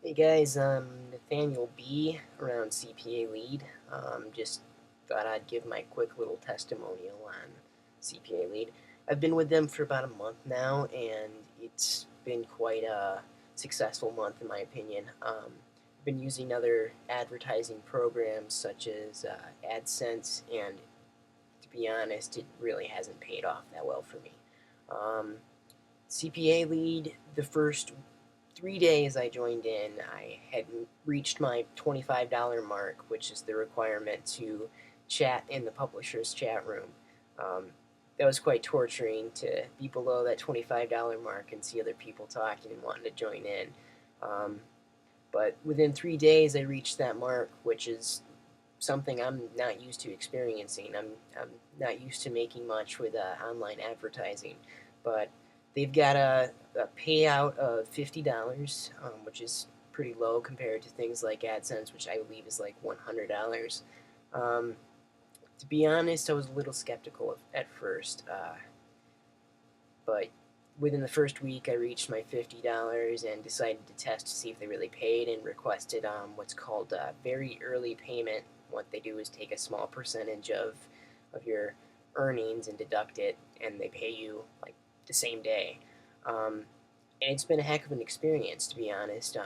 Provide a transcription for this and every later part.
Hey guys, I'm Nathaniel B. around CPAlead. Just thought I'd give my quick little testimonial on CPAlead. I've been with them for about a month now, and it's been quite a successful month in my opinion. I've been using other advertising programs such as AdSense, and to be honest, it really hasn't paid off that well for me. Um, CPAlead, the first 3 days I joined in, I had reached my $25 mark, which is the requirement to chat in the publisher's chat room. Um, that was quite torturing to be below that $25 mark and see other people talking and wanting to join in. Um, but within 3 days, I reached that mark, which is something I'm not used to experiencing. I'm not used to making much with online advertising, but they've got a payout of $50, which is pretty low compared to things like AdSense, which I believe is like $100. Um, to be honest, I was a little skeptical at first, but within the first week, I reached my $50 and decided to test to see if they really paid and requested what's called very early payment. What they do is take a small percentage of your earnings and deduct it, and they pay you like the same day. And it's been a heck of an experience, to be honest.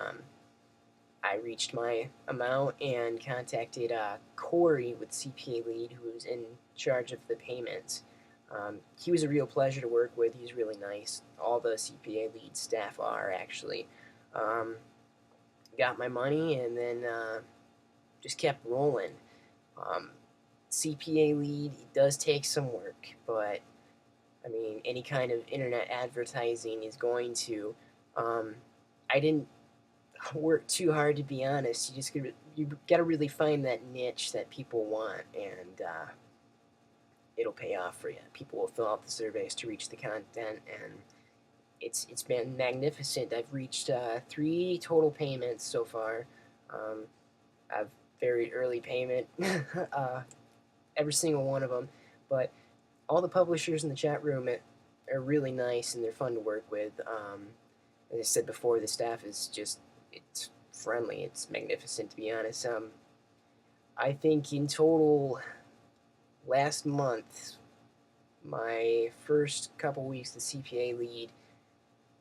I reached my amount and contacted Corey with CPAlead, who was in charge of the payments. He was a real pleasure to work with. He's really nice. All the CPAlead staff are actually. Um, got my money and then just kept rolling. Um, CPAlead does take some work, but I mean, any kind of internet advertising is going to. I didn't work too hard, to be honest. You gotta really find that niche that people want, and it'll pay off for you. People will fill out the surveys to reach the content, and it's been magnificent. I've reached 3 total payments so far. I've very early payment, every single one of them, but all the publishers in the chat room are really nice and they're fun to work with. As I said before, the staff is just it's friendly. It's magnificent, to be honest. I think in total, last month, my first couple weeks the CPAlead,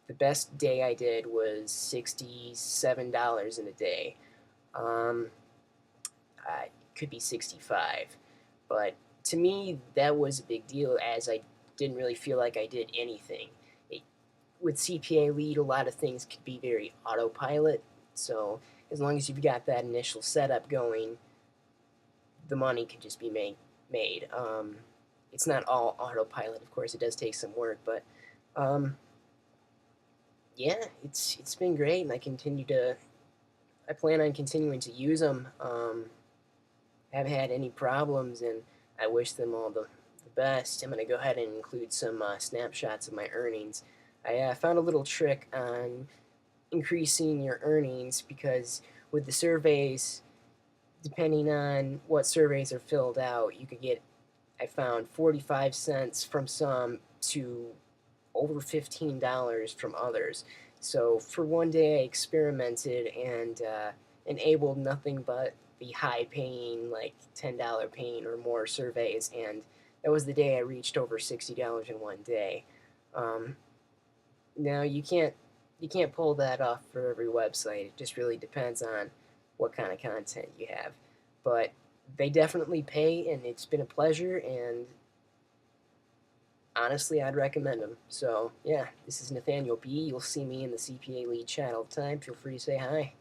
the best day I did was $67 in a day. Um, it could be 65, but to me that was a big deal as I didn't really feel like I did anything. It, with CPAlead, a lot of things could be very autopilot, so as long as you've got that initial setup going, the money can just be made. It's not all autopilot, of course. It does take some work, but um, yeah, it's been great, and I plan on continuing to use them. Haven't had any problems, and I wish them all the best. I'm going to go ahead and include some snapshots of my earnings. I found a little trick on increasing your earnings because with the surveys, depending on what surveys are filled out, you could get, I found 45 cents from some to over $15 from others. So for one day I experimented and enabled nothing but the high paying, like $10 paying or more surveys, and that was the day I reached over $60 in one day. Um, now you can't pull that off for every website. It just really depends on what kind of content you have. But they definitely pay, and it's been a pleasure, and honestly, I'd recommend them. So, yeah, this is Nathaniel B. You'll see me in the CPAlead chat all the time. Feel free to say hi.